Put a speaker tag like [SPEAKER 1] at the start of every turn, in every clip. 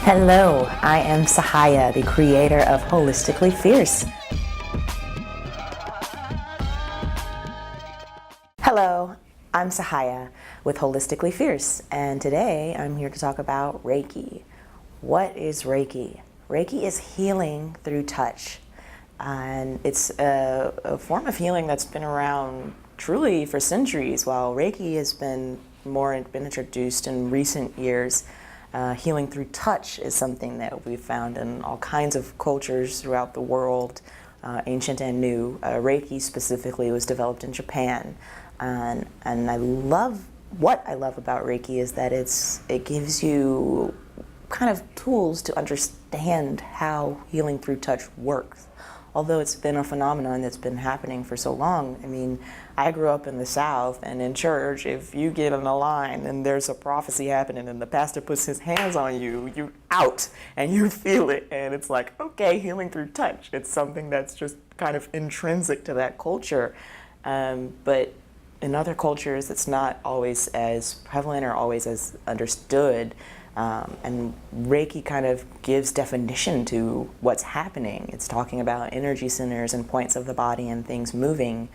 [SPEAKER 1] Hello, I am Sahaya, the creator of Holistically Fierce. Hello, I'm Sahaya with Holistically Fierce, and today I'm here to talk about Reiki. What is Reiki? Reiki is healing through touch, and it's a form of healing that's been around truly for centuries, while Reiki has been introduced in recent years. Healing through touch is something that we've found in all kinds of cultures throughout the world, ancient and new. Reiki specifically was developed in Japan, and what I love about Reiki is that it gives you kind of tools to understand how healing through touch works. Although it's been a phenomenon that's been happening for so long. I mean, I grew up in the South, and in church, if you get in a line and there's a prophecy happening and the pastor puts his hands on you, you're out and you feel it. And it's like, okay, healing through touch. It's something that's just kind of intrinsic to that culture. But in other cultures, it's not always as prevalent or always as understood. And Reiki kind of gives definition to what's happening. It's talking about energy centers and points of the body and things moving.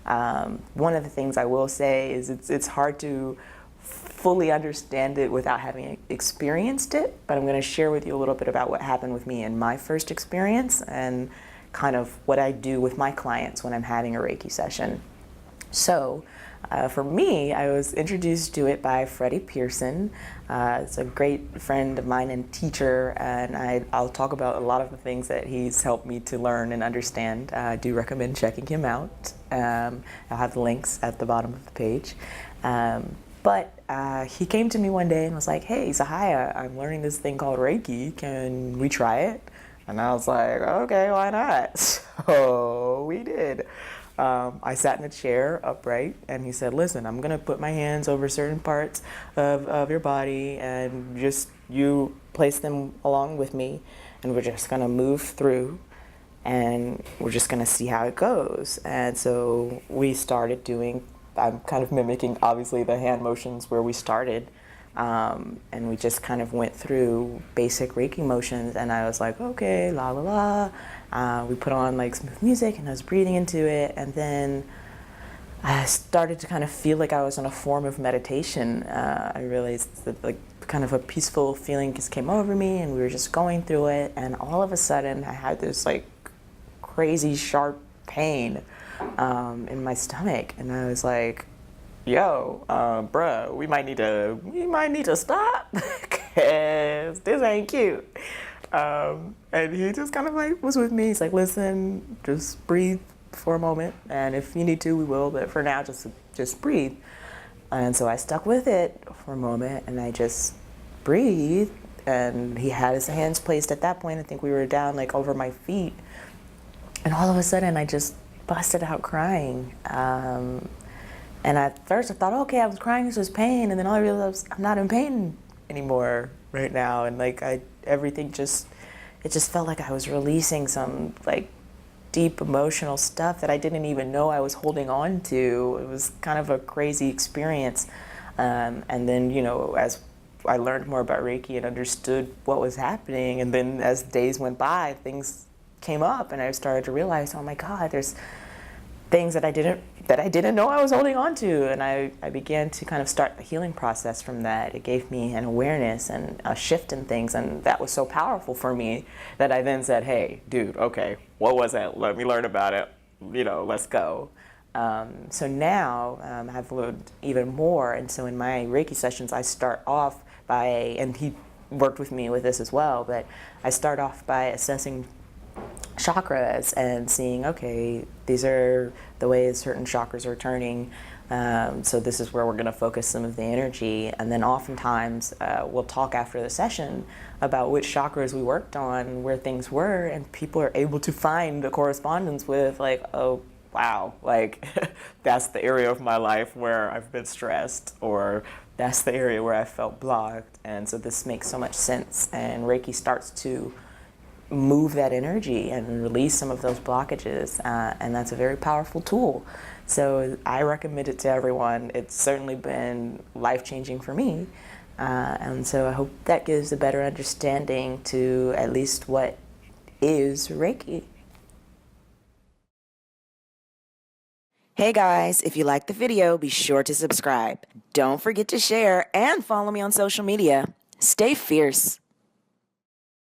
[SPEAKER 1] One of the things I will say is it's hard to fully understand it without having experienced it, but I'm going to share with you a little bit about what happened with me in my first experience and kind of what I do with my clients when I'm having a Reiki session. So, for me, I was introduced to it by Freddie Pearson. It's a great friend of mine and teacher, and I'll talk about a lot of the things that he's helped me to learn and understand. I do recommend checking him out. I'll have the links at the bottom of the page. But he came to me one day and was like, "Hey, Sahaya, I'm learning this thing called Reiki. Can we try it?" And I was like, "Okay, why not?" So we did. I sat in a chair upright, and he said, "Listen, I'm going to put my hands over certain parts of your body, and just you place them along with me, and we're just going to move through, and we're just going to see how it goes." And so we started doing, I'm kind of mimicking, obviously, the hand motions where we started. And we just kind of went through basic Reiki motions, and I was like, okay, la la la. We put on like smooth music, and I was breathing into it, and then I started to kind of feel like I was in a form of meditation. I realized that like kind of a peaceful feeling just came over me, and we were just going through it, and all of a sudden I had this like crazy sharp pain in my stomach, and I was like, "Yo, bruh, we might need to stop, cause this ain't cute." And he just kind of like was with me. He's like, "Listen, just breathe for a moment, and if you need to, we will. But for now, just breathe." And so I stuck with it for a moment, and I just breathed. And he had his hands placed at that point. I think we were down like over my feet, and all of a sudden, I just busted out crying. And at first I thought, okay, I was crying because it was pain, and then I realized I'm not in pain anymore right now, and like everything just felt like I was releasing some like deep emotional stuff that I didn't even know I was holding on to. It was kind of a crazy experience, and then as I learned more about Reiki and understood what was happening, and then as days went by, things came up, and I started to realize, oh my God, there's things that I didn't know I was holding on to, and I began to kind of start the healing process from that. It gave me an awareness and a shift in things, and that was so powerful for me that I then said, "Hey, dude, okay, what was that? Let me learn about it. Let's go." So now I've learned even more, and so in my Reiki sessions, I start off by, and he worked with me with this as well, but I start off by assessing chakras and seeing, okay, these are the ways certain chakras are turning, so this is where we're going to focus some of the energy. And then oftentimes we'll talk after the session about which chakras we worked on, where things were, and people are able to find a correspondence with like, oh wow, like that's the area of my life where I've been stressed, or that's the area where I felt blocked. And so this makes so much sense, and Reiki starts to move that energy and release some of those blockages, and that's a very powerful tool. So I recommend it to everyone. It's certainly been life-changing for me, And so I hope that gives a better understanding to at least what is Reiki. Hey guys, if you liked the video, be sure to subscribe. Don't forget to share and follow me on social media. Stay fierce.